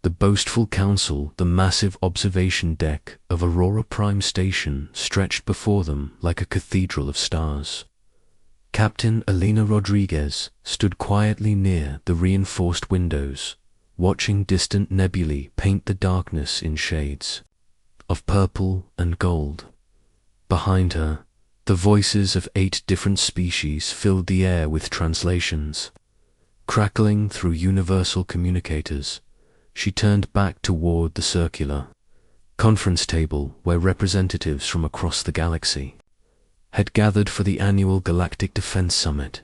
The boastful council, the massive observation deck of Aurora Prime Station stretched before them like a cathedral of stars. Captain Elena Rodriguez stood quietly near the reinforced windows, watching distant nebulae paint the darkness in shades of purple and gold. Behind her, the voices of 8 different species filled the air with translations. Crackling through universal communicators, she turned back toward the circular conference table where representatives from across the galaxy had gathered for the annual Galactic Defense Summit.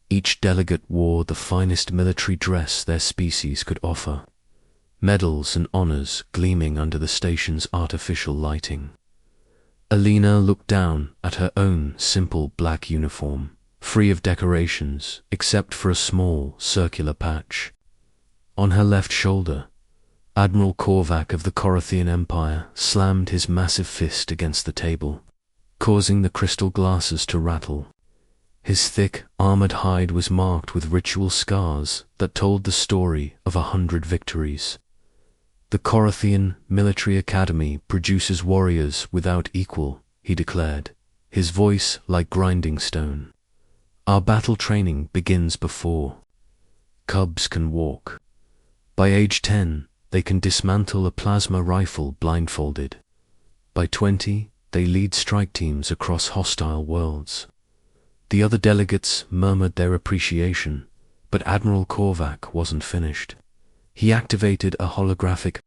Each delegate wore the finest military dress their species could offer, medals and honors gleaming under the station's artificial lighting. Elena looked down at her own simple black uniform, free of decorations except for a small circular patch. On her left shoulder, Admiral Korvac of the Corothian Empire slammed his massive fist against the table, causing the crystal glasses to rattle. His thick, armored hide was marked with ritual scars that told the story of 100 victories. The Corothian Military Academy produces warriors without equal, he declared, his voice like grinding stone. Our battle training begins before cubs can walk. By age 10, they can dismantle a plasma rifle blindfolded. By 20, they lead strike teams across hostile worlds. The other delegates murmured their appreciation, but Admiral Korvac wasn't finished. He activated a holographic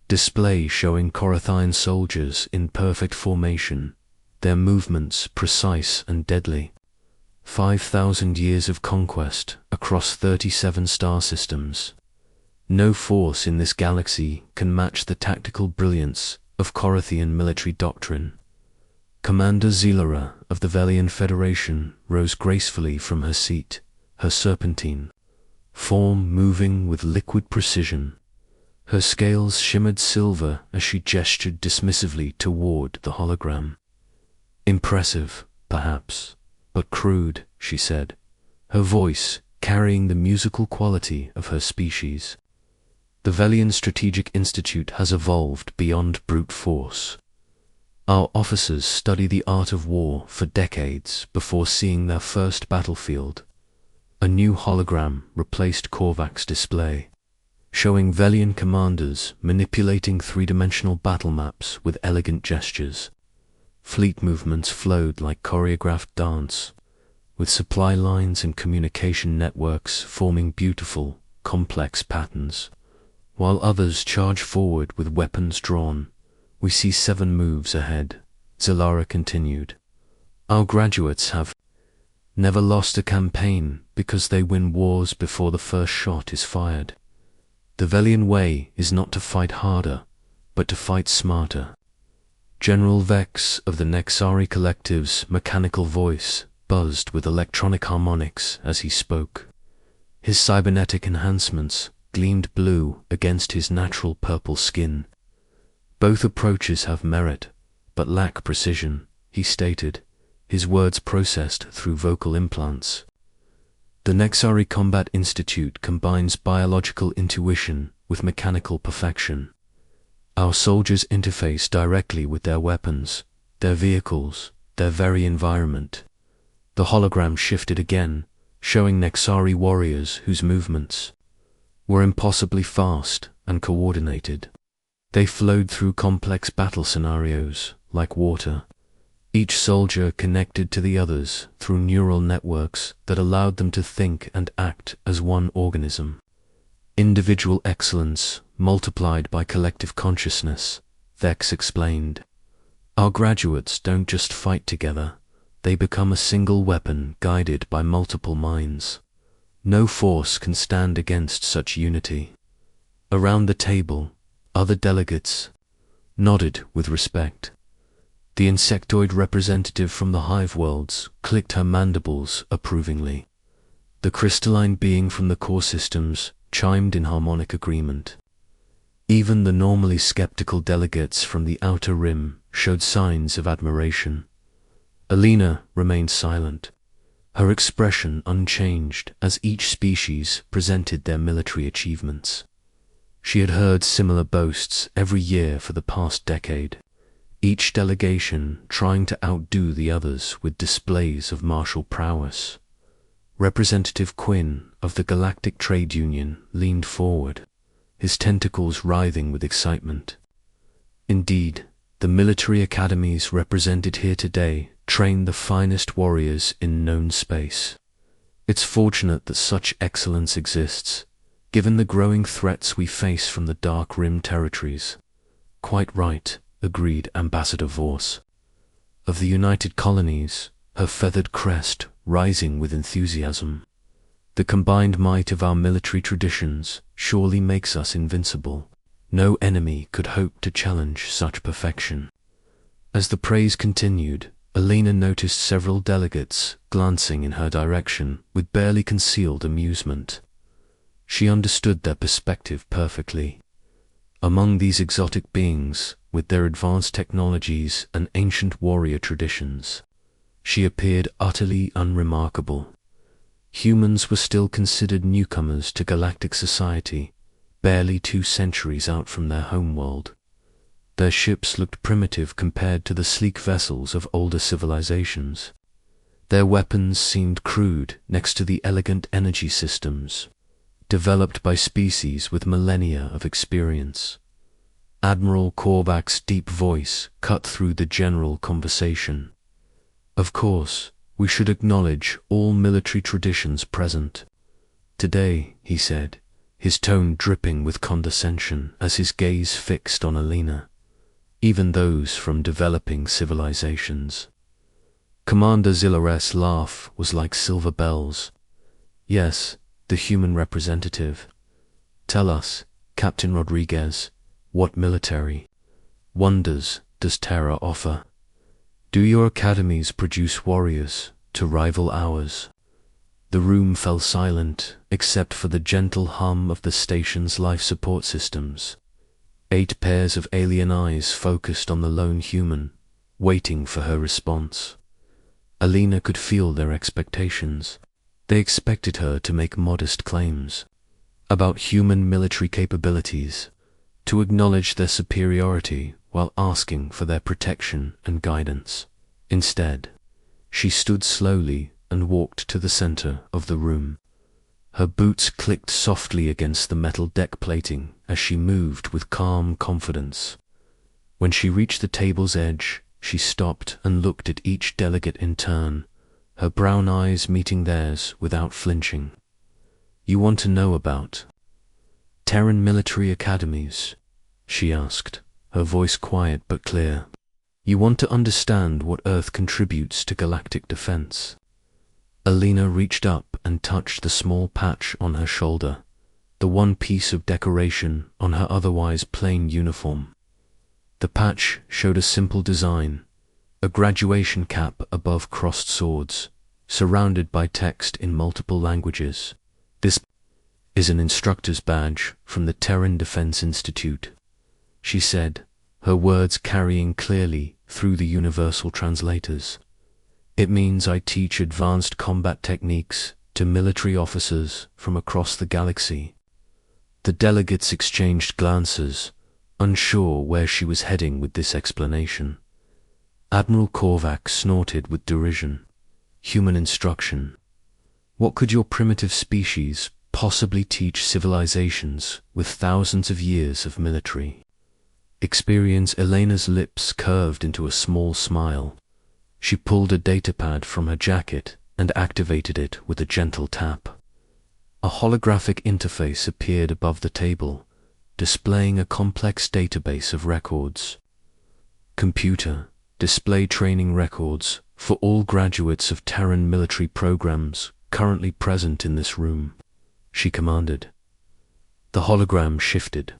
display showing Corothian soldiers in perfect formation, their movements precise and deadly. 5,000 years of conquest across 37 star systems. No force in this galaxy can match the tactical brilliance of Corothian military doctrine. Commander Zelera of the Velian Federation rose gracefully from her seat, her serpentine form moving with liquid precision. Her scales shimmered silver as she gestured dismissively toward the hologram. Impressive, perhaps, but crude, she said, her voice carrying the musical quality of her species. The Velian Strategic Institute has evolved beyond brute force. Our officers study the art of war for decades before seeing their first battlefield. A new hologram replaced Korvac's display, showing Velian commanders manipulating 3-dimensional battle maps with elegant gestures. Fleet movements flowed like choreographed dance, with supply lines and communication networks forming beautiful, complex patterns. While others charge forward with weapons drawn, we see 7 moves ahead, Zelera continued. Our graduates have never lost a campaign because they win wars before the first shot is fired. The Velian way is not to fight harder, but to fight smarter. General Vex of the Nexari Collective's mechanical voice buzzed with electronic harmonics as he spoke. His cybernetic enhancements gleamed blue against his natural purple skin. Both approaches have merit, but lack precision, he stated, his words processed through vocal implants. The Nexari Combat Institute combines biological intuition with mechanical perfection. Our soldiers interface directly with their weapons, their vehicles, their very environment. The hologram shifted again, showing Nexari warriors whose movements were impossibly fast and coordinated. They flowed through complex battle scenarios like water, each soldier connected to the others through neural networks that allowed them to think and act as one organism. Individual excellence multiplied by collective consciousness, Vex explained. Our graduates don't just fight together, they become a single weapon guided by multiple minds. No force can stand against such unity. Around the table, other delegates nodded with respect. The insectoid representative from the hive worlds clicked her mandibles approvingly. The crystalline being from the core systems chimed in harmonic agreement. Even the normally skeptical delegates from the outer rim showed signs of admiration. Elena remained silent, her expression unchanged as each species presented their military achievements. She had heard similar boasts every year for the past decade, each delegation trying to outdo the others with displays of martial prowess. Representative Quinn of the Galactic Trade Union leaned forward, his tentacles writhing with excitement. Indeed, the military academies represented here today train the finest warriors in known space. It's fortunate that such excellence exists, given the growing threats we face from the Dark Rim territories. Quite right, agreed Ambassador Vorse. Of the United Colonies, her feathered crest rising with enthusiasm. The combined might of our military traditions surely makes us invincible. No enemy could hope to challenge such perfection. As the praise continued, Alina noticed several delegates glancing in her direction with barely concealed amusement. She understood their perspective perfectly. Among these exotic beings, with their advanced technologies and ancient warrior traditions, she appeared utterly unremarkable. Humans were still considered newcomers to galactic society, barely 2 centuries out from their homeworld. Their ships looked primitive compared to the sleek vessels of older civilizations. Their weapons seemed crude next to the elegant energy systems, developed by species with millennia of experience. Admiral Korvac's deep voice cut through the general conversation. Of course, we should acknowledge all military traditions present. Today, he said, his tone dripping with condescension as his gaze fixed on Alina, even those from developing civilizations. Commander Zillares' laugh was like silver bells. Yes, the human representative. Tell us, Captain Rodriguez, what military wonders does Terra offer? Do your academies produce warriors to rival ours? The room fell silent except for the gentle hum of the station's life support systems. 8 pairs of alien eyes focused on the lone human, waiting for her response. Alina could feel their expectations. They expected her to make modest claims about human military capabilities, to acknowledge their superiority while asking for their protection and guidance. Instead, she stood slowly and walked to the center of the room. Her boots clicked softly against the metal deck plating as she moved with calm confidence. When she reached the table's edge, she stopped and looked at each delegate in turn, her brown eyes meeting theirs without flinching. You want to know about Terran military academies? She asked, her voice quiet but clear. You want to understand what Earth contributes to galactic defense? Alina reached up and touched the small patch on her shoulder, the one piece of decoration on her otherwise plain uniform. The patch showed a simple design, a graduation cap above crossed swords, surrounded by text in multiple languages. This is an instructor's badge from the Terran Defense Institute, she said, her words carrying clearly through the universal translators. It means I teach advanced combat techniques to military officers from across the galaxy. The delegates exchanged glances, unsure where she was heading with this explanation. Admiral Korvac snorted with derision. Human instruction. What could your primitive species possibly teach civilizations with thousands of years of military experience? Elena's lips curved into a small smile. She pulled a datapad from her jacket and activated it with a gentle tap. A holographic interface appeared above the table, displaying a complex database of records. Computer, display training records for all graduates of Terran military programs currently present in this room, she commanded. The hologram shifted,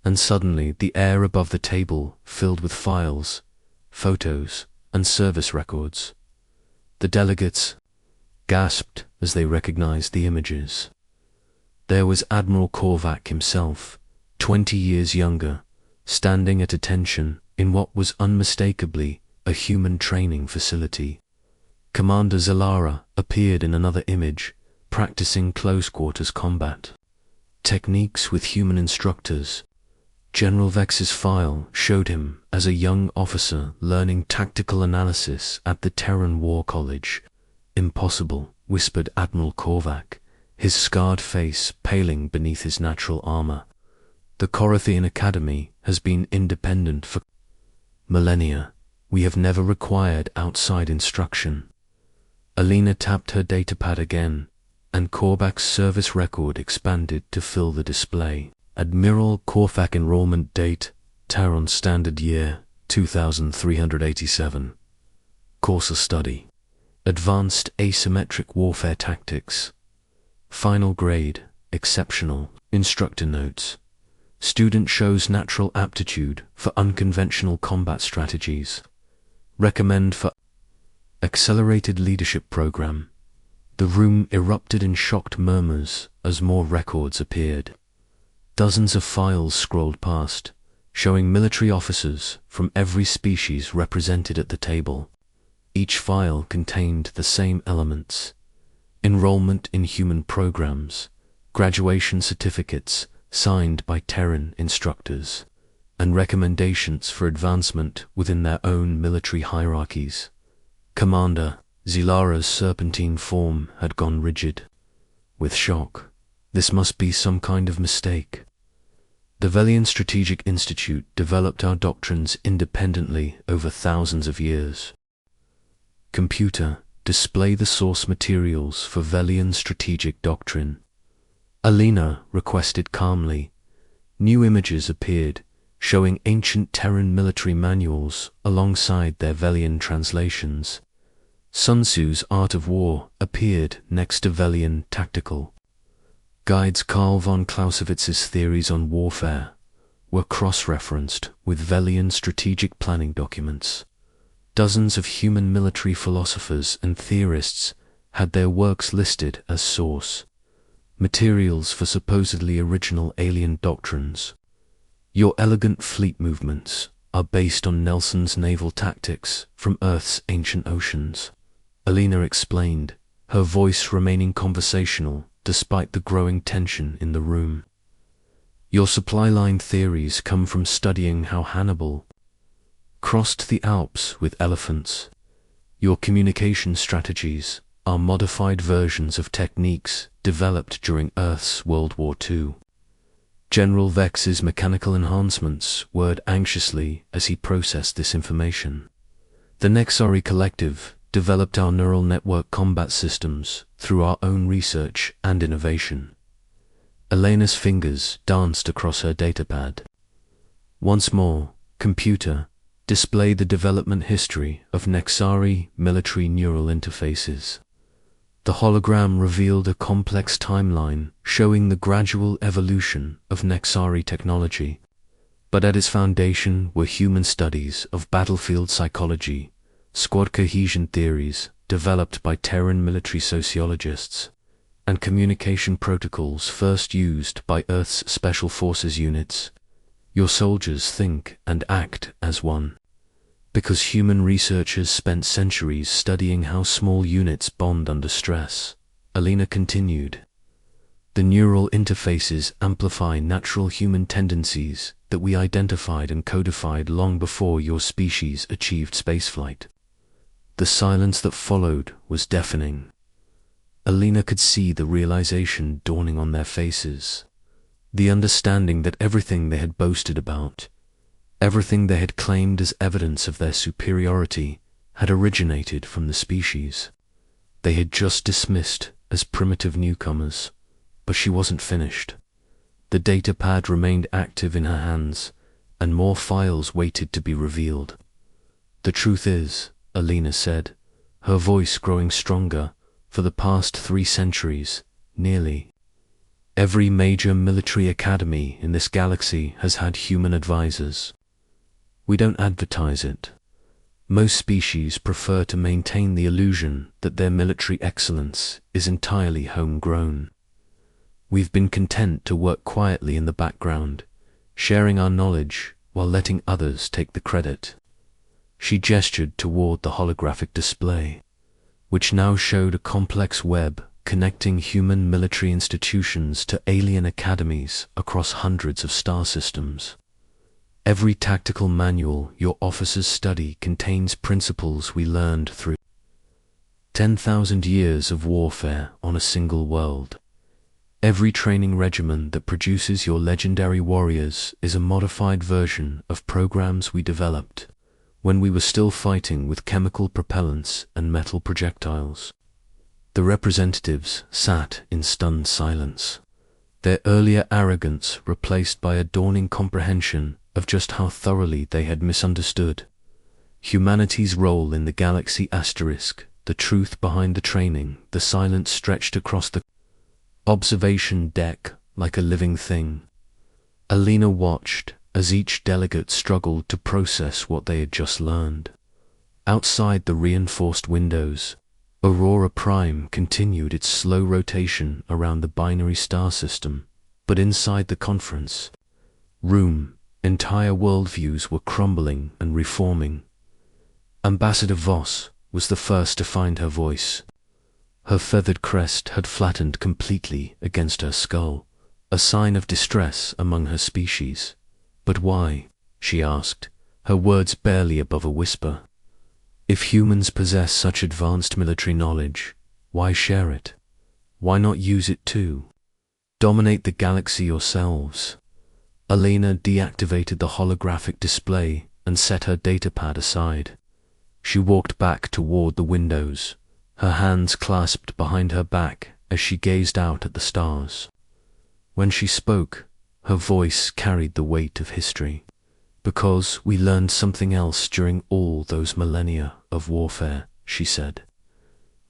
and suddenly the air above the table filled with files, photos, and service records. The delegates gasped as they recognized the images. There was Admiral Korvac himself, 20 years younger, standing at attention in what was unmistakably a human training facility. Commander Zalara appeared in another image, practicing close-quarters combat. Techniques with human instructors. General Vex's file showed him as a young officer learning tactical analysis at the Terran War College. Impossible, whispered Admiral Korvac, his scarred face paling beneath his natural armor. The Corinthian Academy has been independent for millennia. We have never required outside instruction. Alina tapped her datapad again, and Korvac's service record expanded to fill the display. Admiral Korvac enrollment date, Terran Standard Year, 2387. Course of study, Advanced Asymmetric Warfare Tactics. Final grade, Exceptional. Instructor notes. Student shows natural aptitude for unconventional combat strategies. Recommend for Accelerated Leadership Program. The room erupted in shocked murmurs as more records appeared. Dozens of files scrolled past, showing military officers from every species represented at the table. Each file contained the same elements: enrollment in human programs, graduation certificates signed by Terran instructors, and recommendations for advancement within their own military hierarchies. Commander Zilara's serpentine form had gone rigid. With shock, this must be some kind of mistake. The Velian Strategic Institute developed our doctrines independently over thousands of years. Computer, display the source materials for Velian Strategic Doctrine. Alina requested calmly. New images appeared, showing ancient Terran military manuals alongside their Velian translations. Sun Tzu's Art of War appeared next to Velian Tactical. Guides Karl von Clausewitz's theories on warfare were cross-referenced with Velian strategic planning documents. Dozens of human military philosophers and theorists had their works listed as source materials for supposedly original alien doctrines. Your elegant fleet movements are based on Nelson's naval tactics from Earth's ancient oceans, Alina explained, her voice remaining conversational despite the growing tension in the room. Your supply line theories come from studying how Hannibal crossed the Alps with elephants. Your communication strategies are modified versions of techniques developed during Earth's World War II. General Vex's mechanical enhancements whirred anxiously as he processed this information. The Nexari Collective developed our neural network combat systems through our own research and innovation. Elena's fingers danced across her datapad. Once more, computer, display the development history of Nexari military neural interfaces. The hologram revealed a complex timeline showing the gradual evolution of Nexari technology, but at its foundation were human studies of battlefield psychology, squad cohesion theories developed by Terran military sociologists, and communication protocols first used by Earth's Special Forces units. Your soldiers think and act as one, because human researchers spent centuries studying how small units bond under stress. Alina continued. The neural interfaces amplify natural human tendencies that we identified and codified long before your species achieved spaceflight. The silence that followed was deafening. Alina could see the realization dawning on their faces, the understanding that everything they had boasted about, everything they had claimed as evidence of their superiority, had originated from the species they had just dismissed as primitive newcomers. But she wasn't finished. The datapad remained active in her hands, and more files waited to be revealed. The truth is, Alina said, her voice growing stronger, for the past 3 centuries, nearly every major military academy in this galaxy has had human advisors. We don't advertise it. Most species prefer to maintain the illusion that their military excellence is entirely homegrown. We've been content to work quietly in the background, sharing our knowledge while letting others take the credit. She gestured toward the holographic display, which now showed a complex web connecting human military institutions to alien academies across hundreds of star systems. Every tactical manual your officers study contains principles we learned through 10,000 years of warfare on a single world. Every training regimen that produces your legendary warriors is a modified version of programs we developed when we were still fighting with chemical propellants and metal projectiles. The representatives sat in stunned silence, their earlier arrogance replaced by a dawning comprehension of just how thoroughly they had misunderstood humanity's role in the galaxy. The truth behind the training. The silence stretched across the observation deck like a living thing. Alina watched as each delegate struggled to process what they had just learned. Outside the reinforced windows, Aurora Prime continued its slow rotation around the binary star system, but inside the conference room, entire worldviews were crumbling and reforming. Ambassador Voss was the first to find her voice. Her feathered crest had flattened completely against her skull, a sign of distress among her species. "But why?" she asked, her words barely above a whisper. "If humans possess such advanced military knowledge, why share it? Why not use it to dominate the galaxy yourselves?" Alina deactivated the holographic display and set her datapad aside. She walked back toward the windows, her hands clasped behind her back as she gazed out at the stars. When she spoke, her voice carried the weight of history. "Because we learned something else during all those millennia of warfare," she said.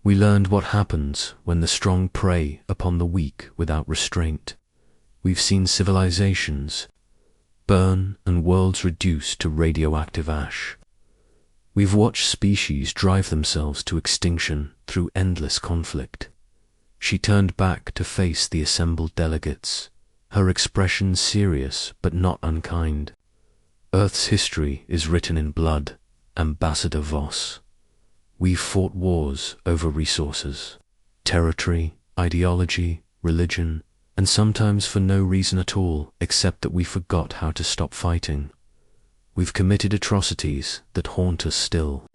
"We learned what happens when the strong prey upon the weak without restraint. We've seen civilizations burn and worlds reduced to radioactive ash. We've watched species drive themselves to extinction through endless conflict." She turned back to face the assembled delegates, her expression serious but not unkind. "Earth's history is written in blood, Ambassador Voss. We've fought wars over resources, territory, ideology, religion, and sometimes for no reason at all except that we forgot how to stop fighting. We've committed atrocities that haunt us still,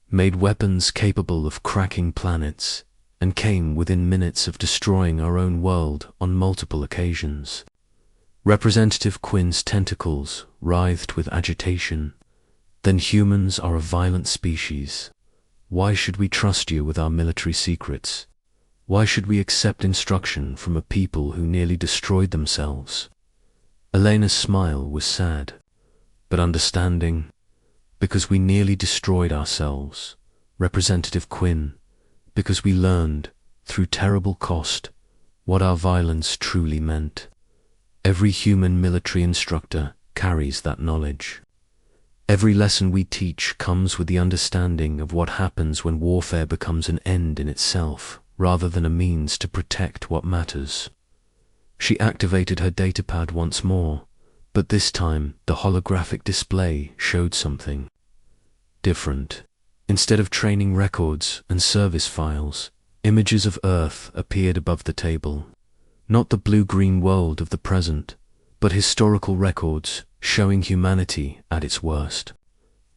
made weapons capable of cracking planets, and came within minutes of destroying our own world on multiple occasions." Representative Quinn's tentacles writhed with agitation. "Then humans are a violent species. Why should we trust you with our military secrets? Why should we accept instruction from a people who nearly destroyed themselves?" Elena's smile was sad, but understanding. "Because we nearly destroyed ourselves, Representative Quinn, because we learned, through terrible cost, what our violence truly meant. Every human military instructor carries that knowledge. Every lesson we teach comes with the understanding of what happens when warfare becomes an end in itself, rather than a means to protect what matters." She activated her datapad once more, but this time the holographic display showed something different. Instead of training records and service files, images of Earth appeared above the table. Not the blue-green world of the present, but historical records showing humanity at its worst.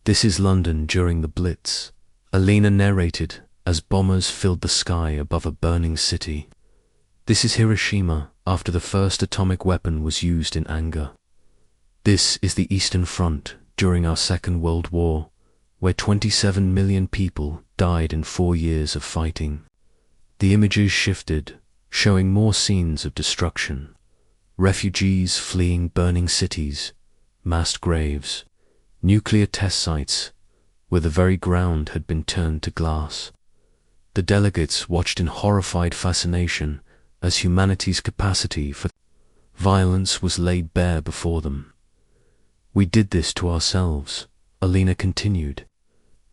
"This is London during the Blitz," Alina narrated as bombers filled the sky above a burning city. "This is Hiroshima after the first atomic weapon was used in anger. This is the Eastern Front during our Second World War, where 27 million people died in 4 years of fighting." The images shifted, showing more scenes of destruction. Refugees fleeing burning cities, massed graves, nuclear test sites where the very ground had been turned to glass. The delegates watched in horrified fascination as humanity's capacity for violence was laid bare before them. "We did this to ourselves," Alina continued.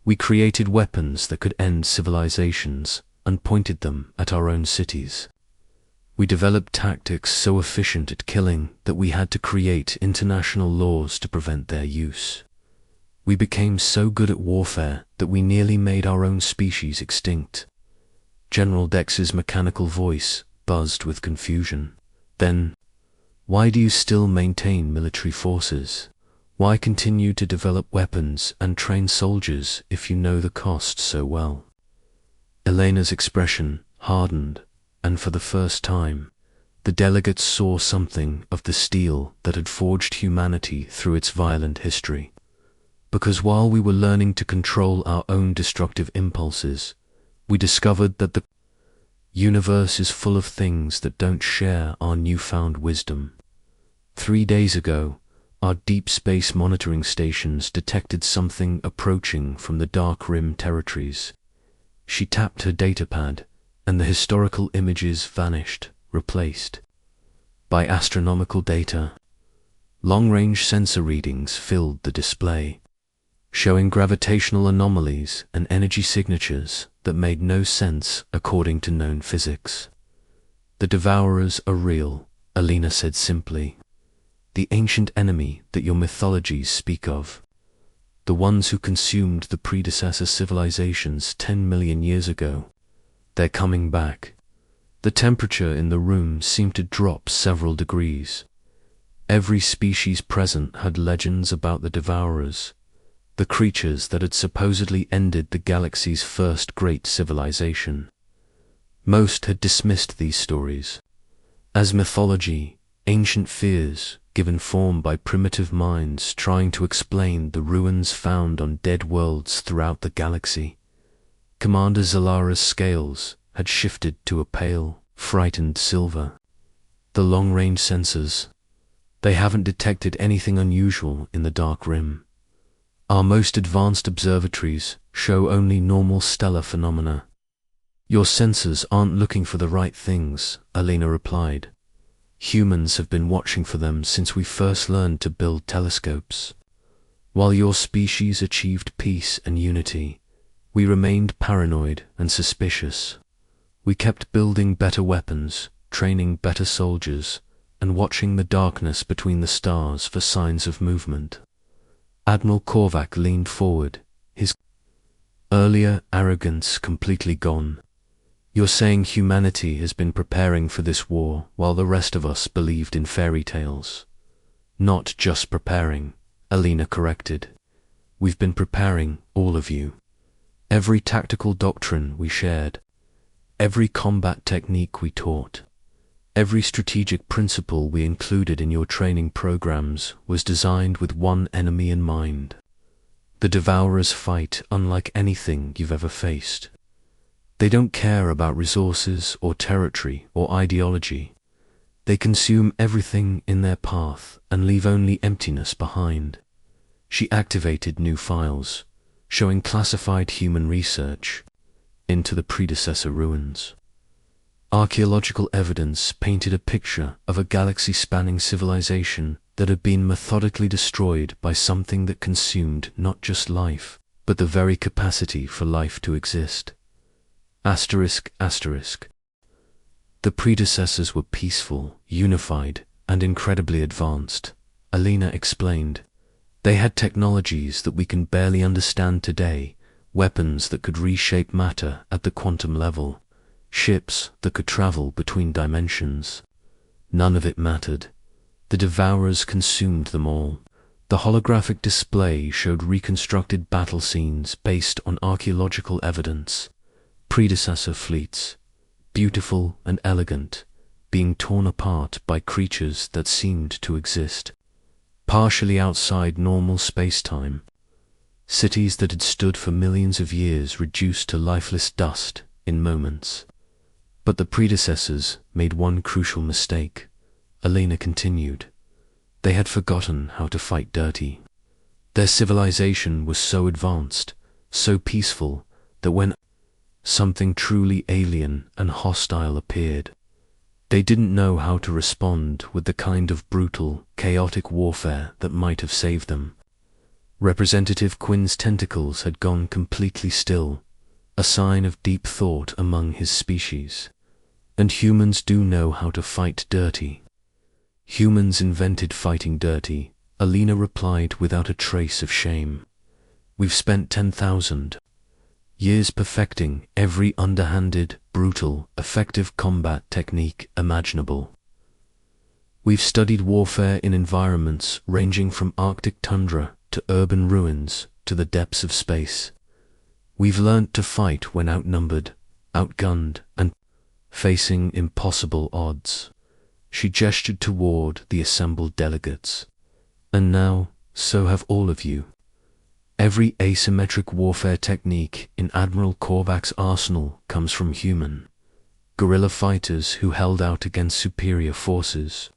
"We created weapons that could end civilizations and pointed them at our own cities. We developed tactics so efficient at killing that we had to create international laws to prevent their use. We became so good at warfare that we nearly made our own species extinct. General Dex's mechanical voice buzzed with confusion. Then, why do you still maintain military forces? Why continue to develop weapons and train soldiers if you know the cost so well? Elena's expression hardened, and for the first time, the delegates saw something of the steel that had forged humanity through its violent history. Because while we were learning to control our own destructive impulses, we discovered that the universe is full of things that don't share our newfound wisdom. 3 days ago, our deep space monitoring stations detected something approaching from the Dark Rim territories. She tapped her datapad, and the historical images vanished, replaced by astronomical data. Long-range sensor readings filled the display, showing gravitational anomalies and energy signatures that made no sense according to known physics. The Devourers are real, Alina said simply. The ancient enemy that your mythologies speak of. The ones who consumed the predecessor civilizations 10 million years ago. They're coming back. The temperature in the room seemed to drop several degrees. Every species present had legends about the Devourers, the creatures that had supposedly ended the galaxy's first great civilization. Most had dismissed these stories as mythology, ancient fears given form by primitive minds trying to explain the ruins found on dead worlds throughout the galaxy. Commander Zalara's scales had shifted to a pale, frightened silver. The long-range sensors, they haven't detected anything unusual in the Dark Rim. Our most advanced observatories show only normal stellar phenomena. Your sensors aren't looking for the right things, Alina replied. Humans have been watching for them since we first learned to build telescopes. While your species achieved peace and unity, we remained paranoid and suspicious. We kept building better weapons, training better soldiers, and watching the darkness between the stars for signs of movement. Admiral Korvac leaned forward, his earlier arrogance completely gone. You're saying humanity has been preparing for this war while the rest of us believed in fairy tales. Not just preparing, Alina corrected. We've been preparing all of you. Every tactical doctrine we shared, every combat technique we taught, every strategic principle we included in your training programs was designed with one enemy in mind. The Devourers fight unlike anything you've ever faced. They don't care about resources or territory or ideology. They consume everything in their path and leave only emptiness behind. She activated new files, showing classified human research into the predecessor ruins. Archaeological evidence painted a picture of a galaxy-spanning civilization that had been methodically destroyed by something that consumed not just life, but the very capacity for life to exist. Asterisk, asterisk. The predecessors were peaceful, unified, and incredibly advanced, Alina explained. They had technologies that we can barely understand today, weapons that could reshape matter at the quantum level, ships that could travel between dimensions. None of it mattered. The Devourers consumed them all. The holographic display showed reconstructed battle scenes based on archaeological evidence. Predecessor fleets, beautiful and elegant, being torn apart by creatures that seemed to exist partially outside normal space-time. Cities that had stood for millions of years reduced to lifeless dust in moments. But the predecessors made one crucial mistake, Alina continued. They had forgotten how to fight dirty. Their civilization was so advanced, so peaceful, that when something truly alien and hostile appeared, they didn't know how to respond with the kind of brutal, chaotic warfare that might have saved them. Representative Quinn's tentacles had gone completely still, a sign of deep thought among his species. And humans do know how to fight dirty. Humans invented fighting dirty, Alina replied without a trace of shame. We've spent 10,000 years perfecting every underhanded, brutal, effective combat technique imaginable. We've studied warfare in environments ranging from Arctic tundra to urban ruins to the depths of space. We've learnt to fight when outnumbered, outgunned, and facing impossible odds. She gestured toward the assembled delegates. And now, so have all of you. Every asymmetric warfare technique in Admiral Korvac's arsenal comes from human guerrilla fighters who held out against superior forces.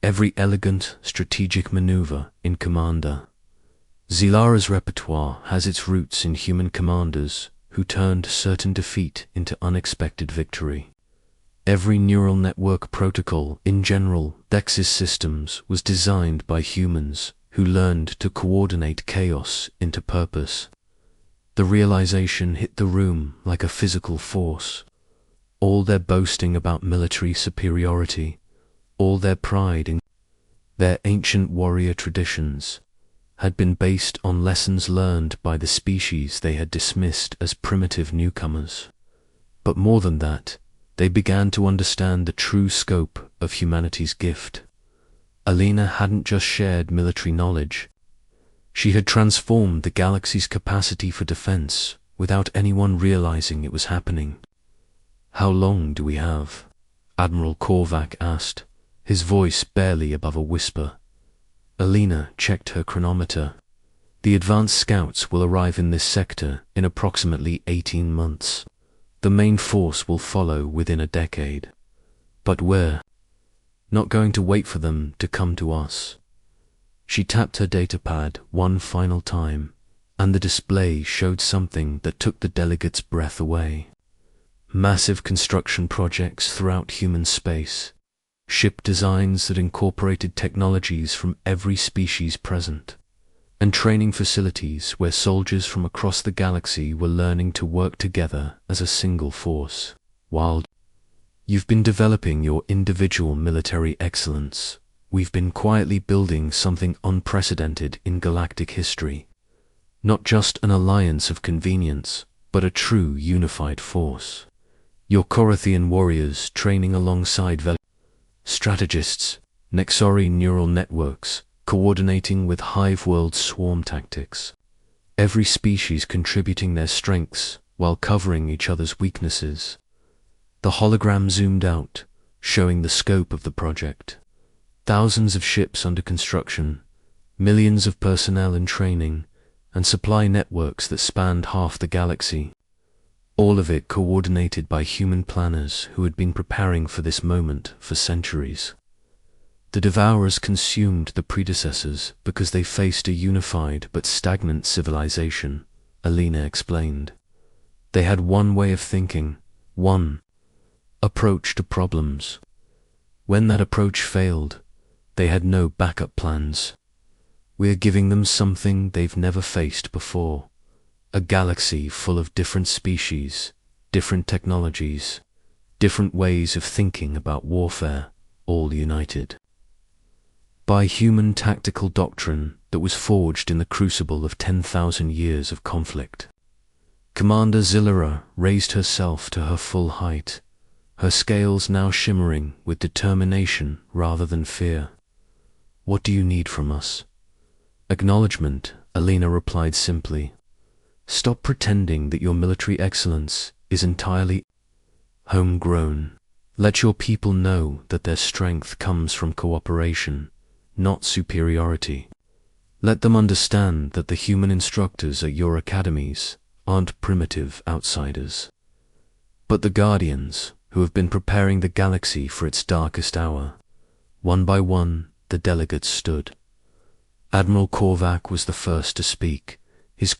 Every elegant, strategic maneuver in Commander Zilara's repertoire has its roots in human commanders who turned certain defeat into unexpected victory. Every neural network protocol in General Dex's systems was designed by humans who learned to coordinate chaos into purpose. The realization hit the room like a physical force. All their boasting about military superiority, all their pride in their ancient warrior traditions, had been based on lessons learned by the species they had dismissed as primitive newcomers. But more than that, they began to understand the true scope of humanity's gift. Alina hadn't just shared military knowledge. She had transformed the galaxy's capacity for defense without anyone realizing it was happening. "How long do we have?" Admiral Korvac asked, his voice barely above a whisper. Alina checked her chronometer. "The advanced scouts will arrive in this sector in approximately 18 months. The main force will follow within a decade. But we're not going to wait for them to come to us." She tapped her datapad one final time, and the display showed something that took the delegate's breath away. Massive construction projects throughout human space, ship designs that incorporated technologies from every species present, and training facilities where soldiers from across the galaxy were learning to work together as a single force. While you've been developing your individual military excellence, we've been quietly building something unprecedented in galactic history. Not just an alliance of convenience, but a true unified force. Your Korathian warriors training alongside strategists, Nexori neural networks, coordinating with Hive-world swarm tactics. Every species contributing their strengths while covering each other's weaknesses. The hologram zoomed out, showing the scope of the project. Thousands of ships under construction, millions of personnel in training, and supply networks that spanned half the galaxy. All of it coordinated by human planners who had been preparing for this moment for centuries. The Devourers consumed the predecessors because they faced a unified but stagnant civilization, Alina explained. They had one way of thinking, one approach to problems. When that approach failed, they had no backup plans. We're giving them something they've never faced before. A galaxy full of different species, different technologies, different ways of thinking about warfare, all united by human tactical doctrine that was forged in the crucible of 10,000 years of conflict. Commander Zilara raised herself to her full height, her scales now shimmering with determination rather than fear. "What do you need from us?" "Acknowledgement," Alina replied simply. "Stop pretending that your military excellence is entirely homegrown. Let your people know that their strength comes from cooperation, not superiority. Let them understand that the human instructors at your academies aren't primitive outsiders, but the guardians who have been preparing the galaxy for its darkest hour." One by one, the delegates stood. Admiral Korvac was the first to speak, his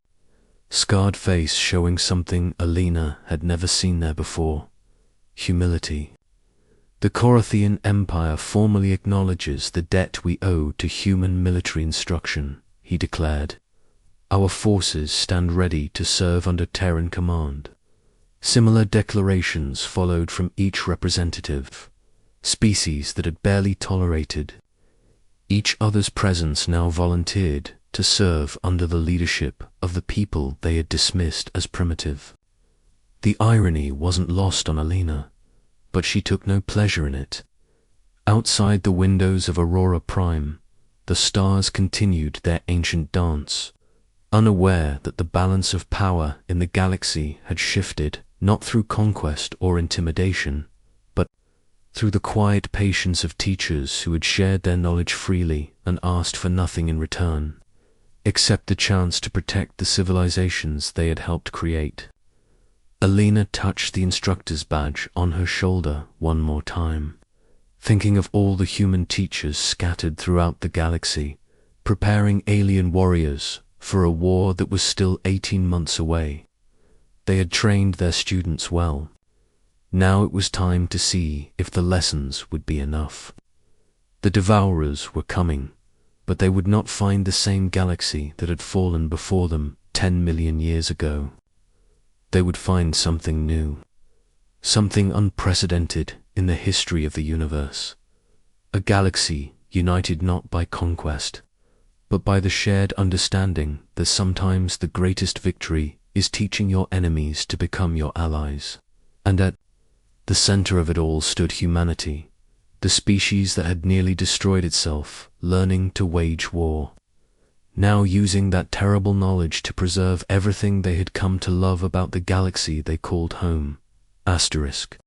scarred face showing something Alina had never seen there before: humility. "The Korathian Empire formally acknowledges the debt we owe to human military instruction," he declared. "Our forces stand ready to serve under Terran command." Similar declarations followed from each representative. Species that had barely tolerated each other's presence now volunteered to serve under the leadership of the people they had dismissed as primitive. The irony wasn't lost on Alina, but she took no pleasure in it. Outside the windows of Aurora Prime, the stars continued their ancient dance, unaware that the balance of power in the galaxy had shifted not through conquest or intimidation, but through the quiet patience of teachers who had shared their knowledge freely and asked for nothing in return, except the chance to protect the civilizations they had helped create. Alina touched the instructor's badge on her shoulder one more time, thinking of all the human teachers scattered throughout the galaxy, preparing alien warriors for a war that was still 18 months away. They had trained their students well. Now it was time to see if the lessons would be enough. The Devourers were coming, but they would not find the same galaxy that had fallen before them 10 million years ago. They would find something new, something unprecedented in the history of the universe. A galaxy united not by conquest, but by the shared understanding that sometimes the greatest victory is teaching your enemies to become your allies. And at the center of it all stood humanity, the species that had nearly destroyed itself, learning to wage war, now using that terrible knowledge to preserve everything they had come to love about the galaxy they called home. Asterisk.